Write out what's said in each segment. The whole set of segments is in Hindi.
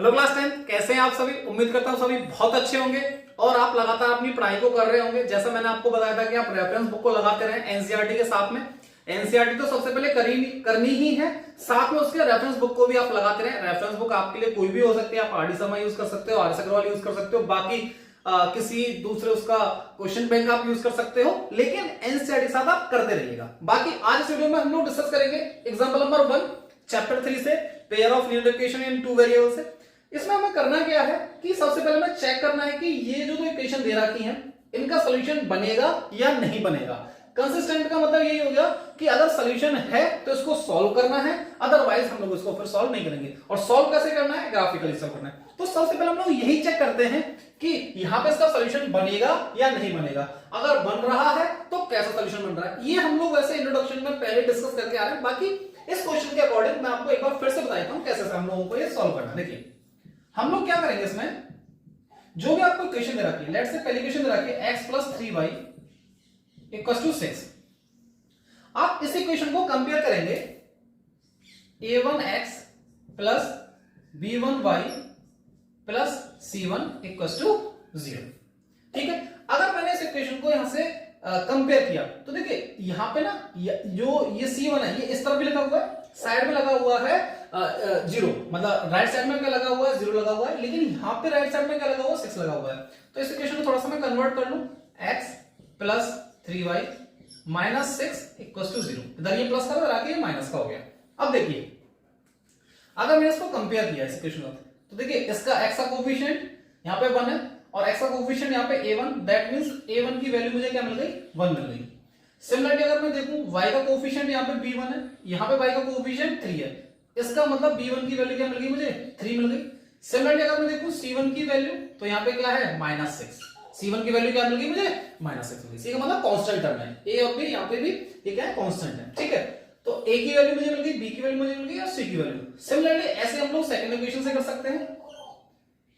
हेलो क्लास 10, कैसे हैं आप सभी। उम्मीद करता हूं सभी बहुत अच्छे होंगे और आप लगातार अपनी पढ़ाई को कर रहे होंगे। जैसा मैंने आपको बताया था कि आप रेफरेंस बुक को लगाते रहें एनसीईआरटी के साथ में। एनसीईआरटी तो सबसे पहले करनी ही है, साथ में उसके रेफरेंस बुक को भी आप लगाते रहें। रेफरेंस बुक आपके लिए कोई भी हो सकती है, आप आरडी शर्मा यूज कर सकते हो, आर एस अग्रवाल यूज कर सकते हो, बाकी किसी दूसरे उसका क्वेश्चन बैंक आप यूज कर सकते हो, लेकिन एनसीईआरटी के साथ आप करते रहिएगा। बाकी आज इस वीडियो में हम लोग डिस्कस करेंगे एग्जांपल नंबर 1 चैप्टर 3 से, pair of linear equation in two variables से। इसमें हमें करना क्या है कि सबसे पहले हमें चेक करना है कि ये जो दो इक्वेशन दे रखी हैं इनका सॉल्यूशन बनेगा या नहीं बनेगा। कंसिस्टेंट का मतलब यही हो गया कि अगर सॉल्यूशन है तो इसको सॉल्व करना है, अदरवाइज हम लोग इसको फिर सॉल्व नहीं करेंगे। और सॉल्व कैसे करना है? ग्राफिकली सॉल्व करना है। तो सबसे पहले हम लोग यही चेक करते हैं कि यहां पे इसका सॉल्यूशन बनेगा या नहीं बनेगा। अगर बन रहा है तो कैसा सॉल्यूशन बन रहा है, ये हम लोग वैसे इंट्रोडक्शन में पहले डिस्कस करके आ रहे हैं। बाकी इस क्वेश्चन के अकॉर्डिंग मैं आपको एक बार फिर से बताता हूं कैसे हम लोगों को ये सॉल्व करना है। देखिए हम लोग क्या करेंगे, इसमें जो भी आपको इक्वेशन दे रखी है, लेट्स से पहली इक्वेशन दे रखी है x + 3y = 6। आप इस इक्वेशन को कंपेयर करेंगे a1x + b1y + c1 = 0। ठीक है, अगर मैंने इस इक्वेशन को यहां से कंपेयर किया तो देखिए यहां पे ना जो ये c1 है ये इस तरफ भी लगा हुआ है, साइड में लगा हुआ है 0, मतलब राइट साइड में क्या लगा हुआ है 0 लगा हुआ है, लेकिन यहां पे राइट साइड में क्या लगा हुआ है 6 लगा हुआ है। तो इस इक्वेशन को थोड़ा सा मैं कन्वर्ट कर लूं, x + 3y - 6 = 0। इधर ये प्लस का इधर आके ये माइनस का हो गया। अब देखिए अगर मैंने इसको कंपेयर किया इस इक्वेशन को तो देखिए इसका x का कोएफिशिएंट यहां पे 1 है और x का कोएफिशिएंट यहां पे a1, दैट मींस a1 की वैल्यू मुझे क्या मिल गई 1 मिल गई। सिमिलरली अगर मैं देखूं y का कोएफिशिएंट यहां पे b1 है, यहां पे y का कोएफिशिएंट 3 है, इसका मतलब b1 की वैल्यू क्या मिल गई मुझे 3 मिल गई। सिमिलरली अगर मैं देखूं c1 की वैल्यू तो यहां पे क्या है -6, c1 की वैल्यू क्या मिल गई मुझे -6 मिल गई। इसका मतलब कांस्टेंट टर्म है, a और b यहां पे भी ये क्या है कांस्टेंट है। ठीक है, तो a की वैल्यू मुझे मिल गई, b की वैल्यू मुझे मिल गई और c की वैल्यू। सिमिलरली ऐसे हम लोग सेकंड इक्वेशन से कर सकते हैं।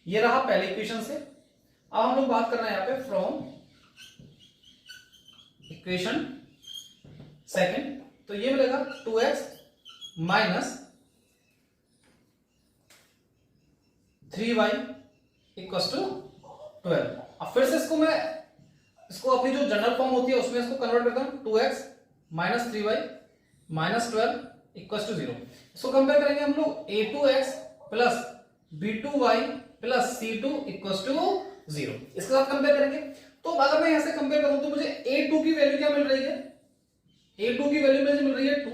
ये रहा पहले इक्वेशन से। अब हम लोग बात कर रहे हैं यहां पे फ्रॉम इक्वेशन सेकंड, तो ये मिलेगा 2x - 3y = 12। अब फिर से इसको अपनी जो जनरल फॉर्म होती है उसमें इसको कन्वर्ट करता हूं, 2x - 3y - 12 = 0। इसको कंपेयर करेंगे हम लोग a2x + b2y + c2 = 0। इसके साथ कंपेयर करेंगे तो अगर मैं यहां से कंपेयर करूं तो मुझे a2 की वैल्यू क्या मिल रही है, a2 की वैल्यू मुझे मिल रही है 2,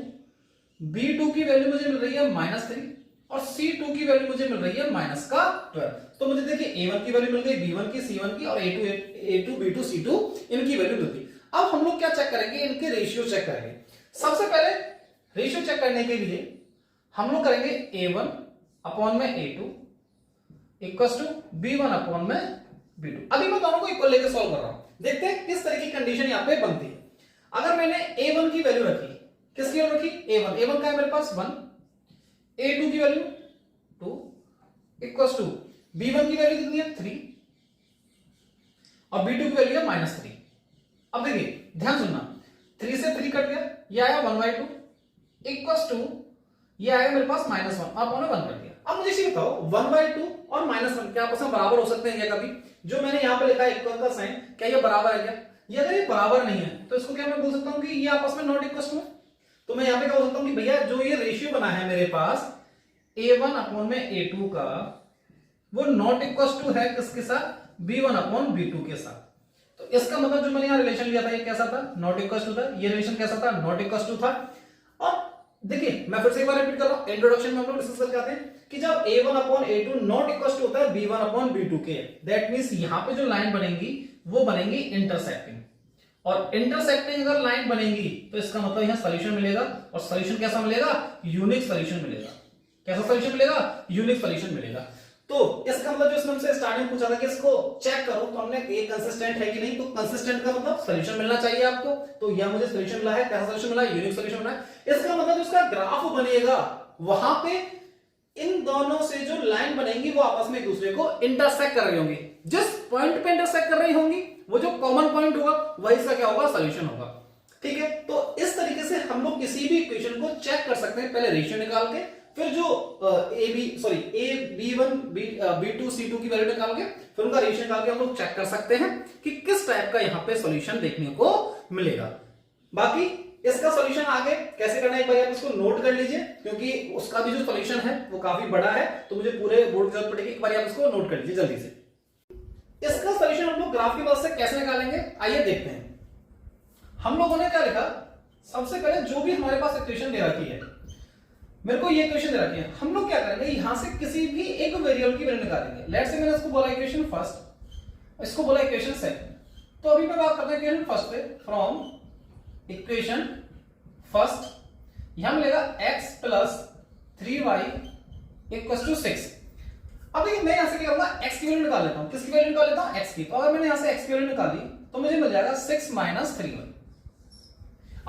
b2 की वैल्यू मुझे मिल रही है -3 और c2 की वैल्यू मुझे मिल रही है -12। तो मुझे देखिए a1 की वैल्यू मिल गई, b1 की, c1 की और a2 b2 c2 इनकी वैल्यू मिल गई। अब हम लोग क्या चेक करेंगे, इनके रेशियो चेक करेंगे। सबसे पहले रेशियो चेक करने के लिए हम लोग करेंगे a1/a2 = b1/b2। अभी मैं दोनों को इक्वल लेके सॉल्व कर रहा हूं, देखते हैं किस तरह की कंडीशन यहां पे बनती है। अगर मैंने a1 की वैल्यू रखी, किसकी वैल्यू रखी a1 का है मेरे पास 1, a2 की वैल्यू 2 = b1 की वैल्यू कितनी है 3 और b2 की वैल्यू है -3। अब देखिए ध्यान सुनना, 3 से 3 कट गया, ये आया 1/2 = ये आया मेरे पास -1 और मैंने 1 कर दिया। अब मुझे ये बताओ 1/2 और -1 क्या आपस में बराबर हो सकते हैं क्या? कभी जो मैंने यहां पे लिखा है इक्वल का साइन, क्या ये बराबर है क्या? ये अगर ये बराबर नहीं है तो इसको क्या मैं बोल सकता हूं कि ये आपस में नॉट इक्वल है। तो मैं यहां पे क्या बोल सकता हूं कि भैया जो ये रेशियो बना है मेरे पास a1/a2 का वो नॉट इक्वल है किसके साथ, b1/b2 के साथ। तो इसका मतलब जो मैंने यहां रिलेशन लिया था ये कैसा था, नॉट इक्वल था। ये रिलेशन कैसा था, नॉट इक्वल था। और देखिए मैं फिर से एक बार रिपीट कर रहा हूं, इंट्रोडक्शन में हम लोग डिस्कस करके आते हैं कि जब a1/a2 नॉट इक्वल होता है b1/b2 के, दैट मींस यहां पे जो लाइन बनेगी वो बनेगी इंटरसेक्टिंग। और इंटरसेक्टिंग अगर लाइन बनेगी तो इसका मतलब यहां सॉल्यूशन मिलेगा। और सॉल्यूशन कैसा मिलेगा, यूनिक सॉल्यूशन मिलेगा। कैसा सॉल्यूशन मिलेगा, यूनिक सॉल्यूशन मिलेगा। तो इसका मतलब जो इसमें हमसे स्टार्टिंग पूछा था कि इसको चेक करो, तो हमने ये कंसिस्टेंट है कि नहीं, तो कंसिस्टेंट का मतलब सॉल्यूशन मिलना चाहिए आपको। तो यह मुझे सॉल्यूशन मिला है, कैसा सॉल्यूशन मिला, यूनिक सॉल्यूशन मिला है। इसका मतलब जो इसका ग्राफ बनेगा वहां पे इन दोनों से जो लाइन बनेगी वो आपस में एक दूसरे को इंटरसेक्ट कर रही होंगी। जिस पॉइंट पे इंटरसेक्ट कर रही होंगी वो जो कॉमन पॉइंट होगा वही इसका क्या होगा, सॉल्यूशन होगा। ठीक है, तो इस तरीके से हम लोग किसी भी इक्वेशन को चेक कर सकते हैं, पहले रेशियो निकाल के फिर जो B1 B2 C2 की वैल्यू निकाल के फिर उनका रेशियो निकाल के हम लोग चेक कर सकते हैं कि किस टाइप का यहाँ पे सॉल्यूशन देखने को मिलेगा। बाकी इसका सॉल्यूशन आगे कैसे करना है एक बार आप इसको नोट कर लीजिए, क्योंकि उसका भी जो सॉल्यूशन है वो काफी बड़ा है, तो मुझे पूरे बोर्ड की जरूरत पड़ेगी। एक बार आप इसको नोट कर लीजिए जल्दी से। इसका सॉल्यूशन हम लोग ग्राफ की मदद से कैसे निकालेंगे आइए देखते हैं। हम लोगों ने क्या लिखा, सबसे पहले जो भी हमारे पास इक्वेशन दे रखी है, मेरे को ये इक्वेशन दे रखी है, हम लोग क्या करेंगे यहां से किसी भी एक वेरिएबल की वैल्यू निकालेंगे। लेट्स से मैंने इसको बोला इक्वेशन फर्स्ट, इसको बोला इक्वेशन सेकंड, तो अभी मैं बात करता हूं इक्वेशन फर्स्ट पे। फ्रॉम इक्वेशन फर्स्ट यहां मिलेगा x plus 3y equals to 6। अब देखिए मैं यहां से क्या करूंगा, x की वैल्यू निकाल लेता हूं। किसकी वैल्यू निकाल लेता हूं, x की। तो अगर मैंने यहां से x की वैल्यू निकाली तो मुझे मिल जाएगा 6 माइनस 3y।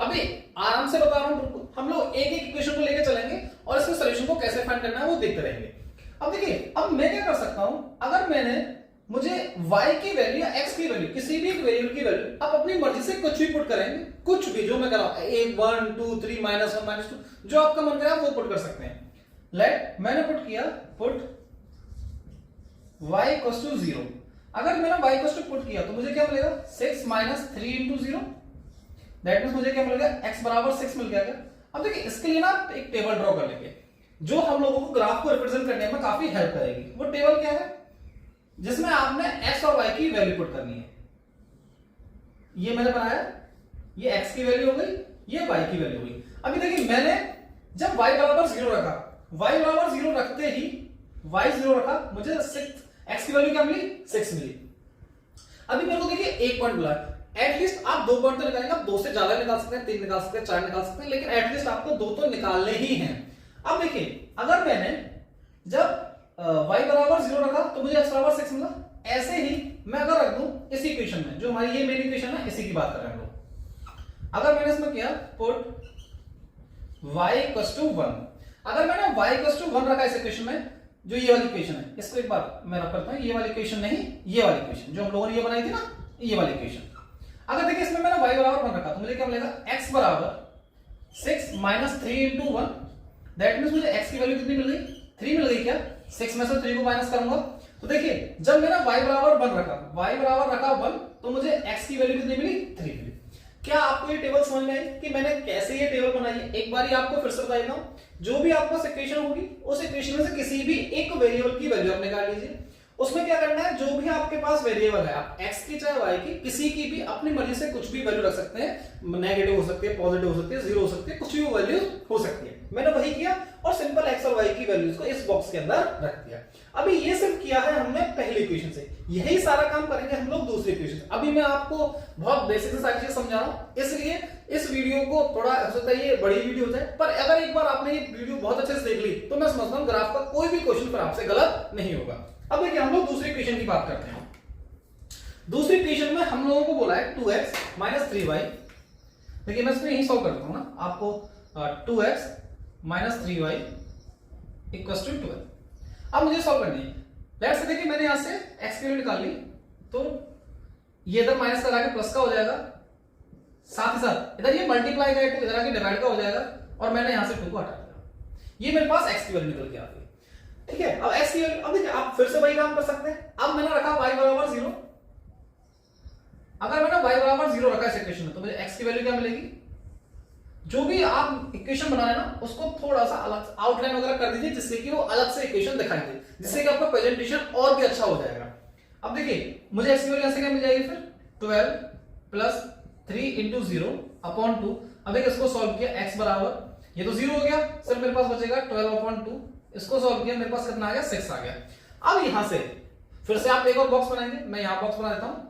अभी आराम से बता रहा हूं, हम लोग एक एक इक्वेशन को लेकर चलेंगे और इसके सॉल्यूशन को कैसे फाइंड करना है वो देखते रहेंगे। अब देखिए अब मैं क्या कर सकता हूं, अगर मुझे y की वैल्यू या x की वैल्यू, किसी भी वेरिएबल की वैल्यू आप अपनी मर्जी से कुछ भी पुट करेंगे, कुछ भी जो मैं कर रहा हूं, 1 2 3 -1 -2 जो आपका मन करे वो पुट कर सकते हैं। लेट मैंने पुट किया, पुट y इक्वल्स टू 0। अगर मैंने y इक्वल्स टू पुट किया तो मुझे क्या मिलेगा, 6 माइनस 3 इंटू 0, दैट मींस मुझे क्या मिल गया, x बराबर 6 मिल गया। अब देखिए इसके लिए ना एक टेबल ड्रॉ कर लेंगे जो हम लोगों को ग्राफ को रिप्रेजेंट करने में काफी हेल्प करेगी। वो टेबल क्या है, जिसमें आपने x और y की वैल्यू पुट करनी है। ये मैंने बनाया, ये x की वैल्यू हो गई, ये y की वैल्यू हो गई। अभी देखिए मैंने जब y बराबर 0 रखा, y बराबर 0 रखते ही y 0 रखा, मुझे x की वैल्यू क्या मिली, 6 मिली। अभी मेरे को देखिए एक पॉइंट मिला, एटलीस्ट आप 2 पॉइंट तो निकालेंगे, आप 2 से ज्यादा निकाल सकते हैं, 3 निकाल सकते हैं, 4 निकाल सकते हैं, लेकिन एटलीस्ट आपको 2 तो निकालने ही हैं। अब देखिए अगर मैंने जब y बराबर 0 रखा तो मुझे x बराबर 6 मिला। ऐसे ही मैं अगर रख दूं इस इक्वेशन में, जो हमारी ये मेन इक्वेशन है, इसी की बात कर रहे हैं हम लोग। अगर मैंने इसमें किया पुट y इक्वल्स टू 1, अगर मैंने y इक्वल्स टू 1 रखा इस इक्वेशन में, जो ये वाली इक्वेशन है, इसको एक बार मैं रख करता हूं, ये वाली इक्वेशन नहीं, ये वाली इक्वेशन जो हम लोगों ने ये बनाई थी ना, ये वाली इक्वेशन। अगर देखिए इसमें मैंने y बराबर 1 रखा तो मुझे क्या मिलेगा, x बराबर 6 माइनस 3 इंटू 1, दैट मींस मुझे x की वैल्यू कितनी मिल गई, 3 मिल गई। क्या 6 में से 3 को माइनस करूंगा तो देखिए जब मैंने y बराबर 1 रखा, y बराबर रखा 1, तो मुझे x की वैल्यू कितनी मिली, 3 मिली। क्या आपको ये टेबल समझ में आई कि मैंने कैसे ये टेबल बनाई है? एक बार आपको फिर से बता देता हूं, जो भी आपका इक्वेशन होगी उस इक्वेशन में से किसी भी एक वेरिएबल की वैल्यू आप निकाल लीजिए। उसमें क्या करना है, जो भी आपके पास वेरिएबल है, आप x की चाहे y की, किसी की भी अपनी मर्जी से कुछ भी वैल्यू रख सकते हैं। नेगेटिव हो सकती है, पॉजिटिव हो सकती है, 0 हो सकती है, कुछ भी वैल्यू हो सकती है। मैंने वही किया और सिंपल x और y की वैल्यूज को इस बॉक्स के अंदर रख दिया। अभी ये सिर्फ किया है हमने पहली इक्वेशन से, यही सारा काम करेंगे हम लोग दूसरी इक्वेशन से। अभी मैं आपको बहुत बेसिक से सारी चीजें समझा रहा हूं, इसलिए इस वीडियो को थोड़ा हो सकता है ये बड़ी वीडियो हो जाए, पर अगर एक बार आपने ये वीडियो बहुत अच्छे से देख ली तो मैं समझता हूं ग्राफ का कोई भी क्वेश्चन पर आपसे गलत नहीं होगा। अब देखिए हम लोग दूसरी इक्वेशन की बात करते हैं। दूसरी इक्वेशन में हम लोगों को बोला है 2x माइनस 3y। देखिए मैं इसमें यही सॉल्व करता हूं ना, आपको 2x minus 3y equals to 12। अब मुझे सॉल्व करनी है। लेट्स से देखिए मैंने यहां से x की वैल्यू निकाल ली, तो ये इधर माइनस का आके प्लस का हो जाएगा, साथ ही साथ इधर ये मल्टीप्लाई का 2 इधर आके डिवाइड का हो जाएगा, और मैंने यहां से 2 को हटा दिया। ये मेरे पास x की वैल्यू निकल के आ गई। ठीक है, अब x की वैल्यू, अब देखिए आप फिर से वही काम कर सकते हैं। अब मैंने रखा y बराबर 0। अगर मैंने y बराबर 0 रखा इस इक्वेशन में तो मुझे x की वैल्यू क्या मिलेगी, जो भी आप इक्वेशन बना रहे हैं ना उसको थोड़ा सा अलग आउटलाइन वगैरह कर दीजिए, जिससे कि वो अलग से इक्वेशन दिखाई दे, जिससे कि आपका प्रेजेंटेशन और भी अच्छा हो जाएगा। अब देखिए मुझे x की वैल्यू ऐसे क्या मिल जाएगी, फिर 12 प्लस 3 इंटू 0 अपॉन 2। अब देखिए इसको सॉल्व किया, x बराबर, ये तो 0 हो गया, सिर्फ मेरे पास बचेगा 12 अपॉन 2। इसको सॉल्व किया, मेरे पास कितना आ गया, 6 आ गया। अब यहां से फिर से आप एक और बॉक्स बनाएंगे, मैं यहां बॉक्स बना देता हूं।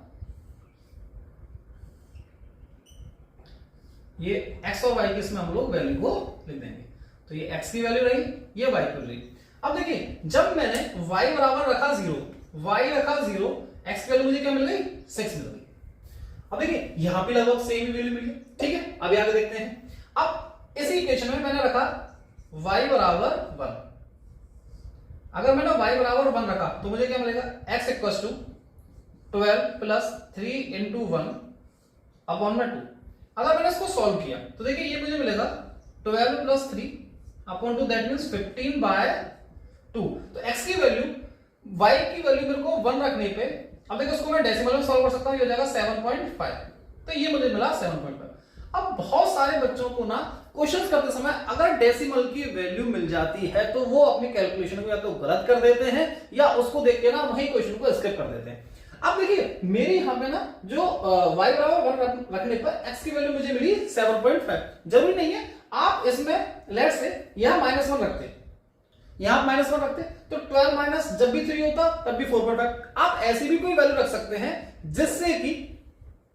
ये x और y की इसमें हम लोग वैल्यू को लिख देंगे, तो ये x की वैल्यू रही, ये y की रही। अब देखिए जब मैंने y बराबर रखा 0, y रखा 0, x की वैल्यू मुझे क्या मिल गई, 6 मिल गई। अब देखिए यहां पे लगभग सेम वैल्यू मिल गई। ठीक है, अभी आगे देखते हैं। अब इसी इक्वेशन में मैंने रखा y बराबर 1। अगर मैंने y बराबर 1 रखा तो मुझे क्या मिलेगा, x equals to 12 plus 3 into 1 upon में 2। अगर मैंने इसको सॉल्व किया तो देखिए ये मुझे मिलेगा 12 प्लस 3 अपॉन 2 दैट मीन्स 15/2। तो x की वैल्यू y की वैल्यू मेरे को 1 रखने पे, अब देखो इसको मैं डेसिमल में सॉल्व कर सकता हूं, ये हो जाएगा 7.5। तो ये मुझे मिला 7.5। अब बहुत सारे बच्चों को ना क्वेश्चंस करते समय अगर डेसिमल की वैल्यू मिल जाती है तो वो अपनी कैलकुलेशन को या तो गलत कर देते हैं या उसको देख के ना वही क्वेश्चन को स्किप कर देते हैं। अब देखिए मेरे यहां पे ना जो y बराबर 1 रखने पर x की वैल्यू मुझे मिली 7.5। जरूरी नहीं है आप इसमें लेट से यहां -1 रखते, यहां -1 रखते तो 12 माइनस जब भी 3 होता तब भी 4.5। आप ऐसी भी कोई वैल्यू रख सकते हैं जिससे कि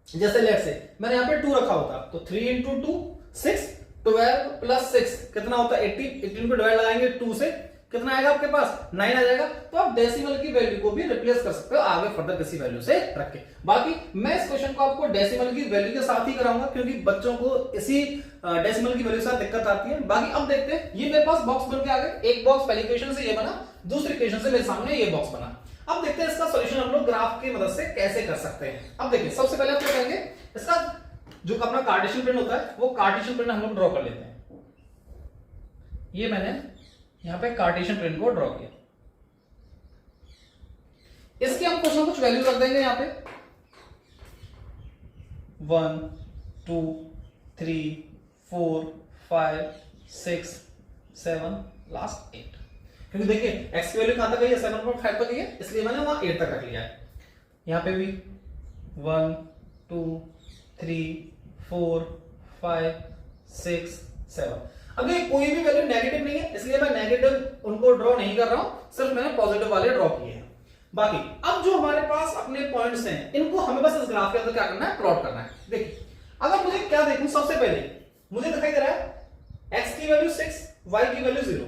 जैसे लेट से मैंने यहां पे 2 रखा होता तो 3 × 2 6, 12 + 6 कितना होता है 18। 18 को डिवाइड लगाएंगे 2 से कितना आएगा आपके पास 9 आ जाएगा। तो आप डेसिमल की वैल्यू को भी रिप्लेस कर सकते हो आगे फर्दर किसी वैल्यू से रख के। बाकी मैं इस क्वेश्चन को आपको डेसिमल की वैल्यू के साथ ही कराऊंगा क्योंकि बच्चों को इसी डेसिमल की वैल्यू के साथ दिक्कत आती है। बाकी अब देखते हैं, ये मेरे पास बॉक्स बन के आ गए। एक बॉक्स पहली इक्वेशन से ये बना, दूसरी इक्वेशन से मेरे सामने ये बॉक्स बना। अब देखते हैं इसका सॉल्यूशन हम लोग ग्राफ की मदद से कैसे कर सकते हैं। अब देखिए सबसे पहले आप क्या करेंगे, इसका जो अपना कार्टेशियन प्लेन होता है वो कार्टेशियन प्लेन हम लोग ड्रॉ कर लेते हैं। ये मैंने यहां पे कार्टेशियन प्लेन को ड्रॉ किया। इसके हम कुछ ना कुछ वैल्यू रख देंगे यहां पे 1 2 3 4 5 6 7 लास्ट 8। क्योंकि देखिए x की वैल्यू कहां तक गई है 7.5 तक गई है, इसलिए मैंने वहां 8 तक रख लिया है। यहां पे भी 1 2 3 4 5 6 7। अब ये कोई भी वैल्यू नेगेटिव नहीं है इसलिए मैं नेगेटिव उनको ड्रॉ नहीं कर रहा हूं, सिर्फ मैंने पॉजिटिव वाले ड्रॉ किए हैं। बाकी अब जो हमारे पास अपने पॉइंट्स हैं इनको हमें बस इस ग्राफ के अंदर क्या करना है, प्लॉट करना है। देखिए अगर मुझे क्या देखूं, सबसे पहले मुझे दिखाई दे रहा है x की वैल्यू 6, y की वैल्यू 0।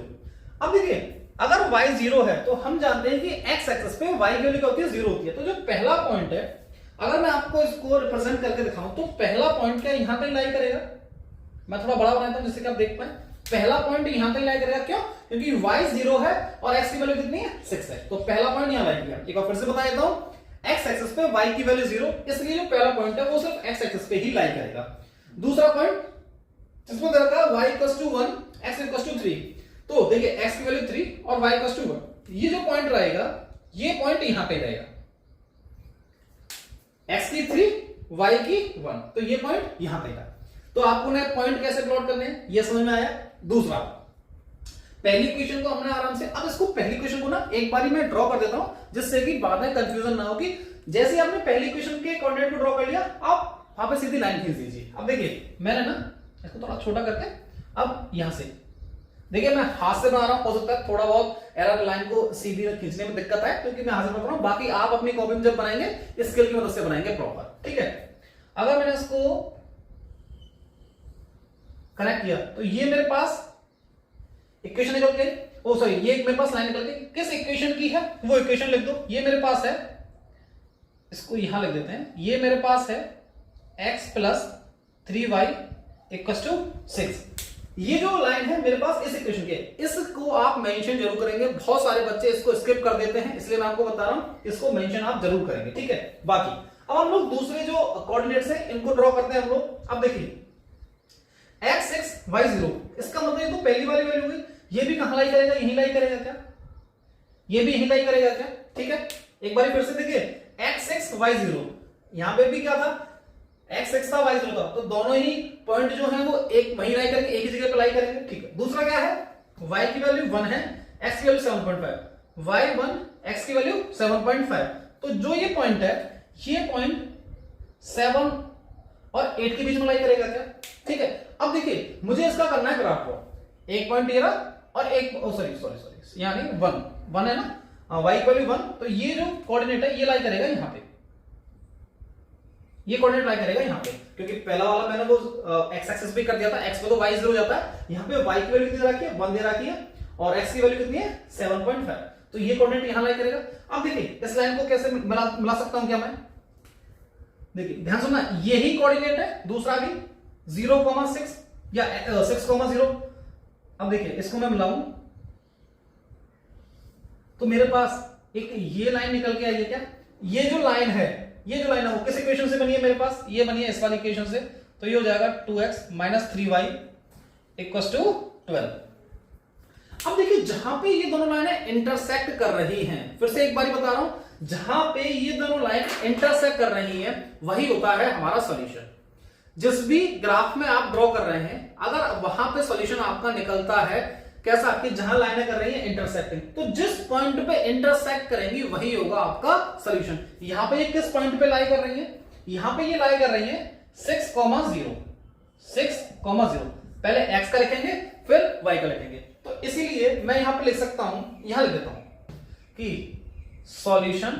अब देखिए अगर y 0 है तो हम जानते हैं कि x एक्सिस पे y की वैल्यू क्या होती है 0 होती है। तो जो पहला पॉइंट है अगर मैं आपको इसको रिप्रेजेंट करके दिखाऊं तो पहला पॉइंट क्या यहां तक लाई करेगा। मैं थोड़ा बड़ा बनाता हूं जिससे कि आप देख पाए। पहला पॉइंट यहां तक लाई करेगा, क्यों? क्योंकि y 0 है और x की वैल्यू कितनी है 6 है। तो पहला पॉइंट यहां लाई किया। एक बार फिर से बता देता हूं, x एक्सिस पे y की वैल्यू 0, इसलिए जो पहला पॉइंट है वो सिर्फ x एक्सिस पे ही लाई करेगा। दूसरा पॉइंट जिसमें दे रखा है y 1 x 3। तो देखिए x की वैल्यू 3 और y 1। ये जो पॉइंट रहेगा ये पॉइंट यहां पे रहेगा, x की 3 y की 1, तो ये पॉइंट यहां पे था। तो आपको ने पॉइंट कैसे प्लॉट करने हैं ये समझ में आया। दूसरा, पहली इक्वेशन को हमने आराम से, अब इसको पहली इक्वेशन को ना एक बारी मैं ड्रॉ कर देता हूं जिससे कि बाद में कंफ्यूजन ना हो कि जैसे आपने पहली इक्वेशन के कोऑर्डिनेट को ड्रॉ कर लिया आप वहां पे सीधी लाइन खींच दीजिए। अब देखिए मैंने ना इसको थोड़ा छोटा करके अब यहां से देखिए मैं हाथ से बना रहा हूं, हो सकता है थोड़ा बहुत एरर लाइन को सीधी खींचने में दिक्कत है क्योंकि मैं हाथ से बना रहा हूं। बाकी आप अपनी कॉपी में जब बनाएंगे स्केल की मदद से बनाएंगे प्रॉपर, ठीक है। अगर मैंने इसको कनेक्ट किया तो ये मेरे पास इक्वेशन निकल के, ओ सॉरी ये मेरे पास लाइन निकल के किस इक्वेशन की है वो इक्वेशन लिख दो। ये मेरे पास है, इसको यहां लिख देते हैं, ये मेरे पास है x + 3y = 6। ये जो लाइन है मेरे पास इस इक्वेशन के, इसको आप मेंशन जरूर करेंगे। बहुत सारे बच्चे इसको स्किप कर देते हैं इसलिए मैं आपको बता रहा हूं इसको मेंशन आप जरूर करेंगे, ठीक है। बाकी अब हम लोग दूसरे जो कोऑर्डिनेट्स हैं इनको ड्रॉ करते हैं हम लोग। अब देखिए x 6 y 0, इसका मतलब ये तो पहली वाली वैल्यू हुई। ये भी कहां लाई करेगा, यहीं लाई करेगा क्या? ये भी यहीं लाई करेगा क्या? ठीक है, एक बार फिर से देखिए x 6 y 0, यहां पे भी क्या था x 6 था y 0 था, तो दोनों ही पॉइंट जो है वो एक वहीं लाई करेंगे, एक ही जगह पे लाई करेंगे, ठीक है। दूसरा क्या है, y की वैल्यू 1 है, x की वैल्यू 7.5, y 1 x की वैल्यू 7.5। तो जो ये पॉइंट है ये पॉइंट 7 और 8 के बीच में लाई करेगा क्या? ठीक है। अब देखिए मुझे इसका करना है ग्राफ को, एक पॉइंट ये रहा और एक सॉरी यानी 1 है ना, y की वैल्यू 1, तो ये जो कोऑर्डिनेट है ये लाई करेगा यहां पे, ये कोऑर्डिनेट लाई करेगा यहां पे, क्योंकि पहला वाला मैंने वो x एक्सिस पे कर दिया था, x पे तो y 0 हो जाता है, यहां पे y की वैल्यू कितनी रखी है 1 दे रखी है और x की वैल्यू कितनी है 7.5, तो ये कोऑर्डिनेट यहां लाई करेगा। अब देखिए इस लाइन को कैसे मिला सकता हूं क्या मैं, देखिए ध्यान सुनना, यही कोऑर्डिनेट है दूसरा भी 0,6 या 6,0। अब देखिए इसको मैं मिलाऊं तो मेरे पास एक ये लाइन निकल के आई है क्या, ये जो लाइन है वो किस इक्वेशन से बनी है मेरे पास, ये बनी है इस वाली इक्वेशन से, तो ये हो जाएगा 2x - 3y = 12। अब देखिए जहां पे ये दोनों लाइनें इंटरसेक्ट कर रही हैं, फिर से एक बार बता रहा हूं, जहां पे ये दोनों लाइन इंटरसेक्ट कर रही हैं वही होता है हमारा सॉल्यूशन। जिस भी ग्राफ में आप ड्रॉ कर रहे हैं, अगर वहां पे सॉल्यूशन आपका निकलता है कैसा, कि जहां लाइनें कर रही हैं इंटरसेक्टिंग, तो जिस पॉइंट पे इंटरसेक्ट करेंगी वही होगा आपका सॉल्यूशन। यहां पे ये किस पॉइंट पे लाई कर रही है, यहां पे ये लाई कर रही है 6,0, 6,0। पहले x का लिखेंगे फिर y का लिखेंगे, तो इसीलिए मैं यहां पे लिख सकता हूं, यहां लिख देता हूं कि solution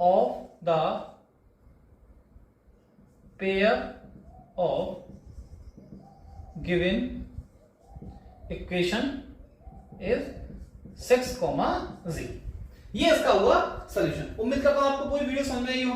of the pair of given equation is 6,0। ये इसका हुआ सॉल्यूशन। उम्मीद करता हूं आपको पूरी वीडियो समझ में आई होगी।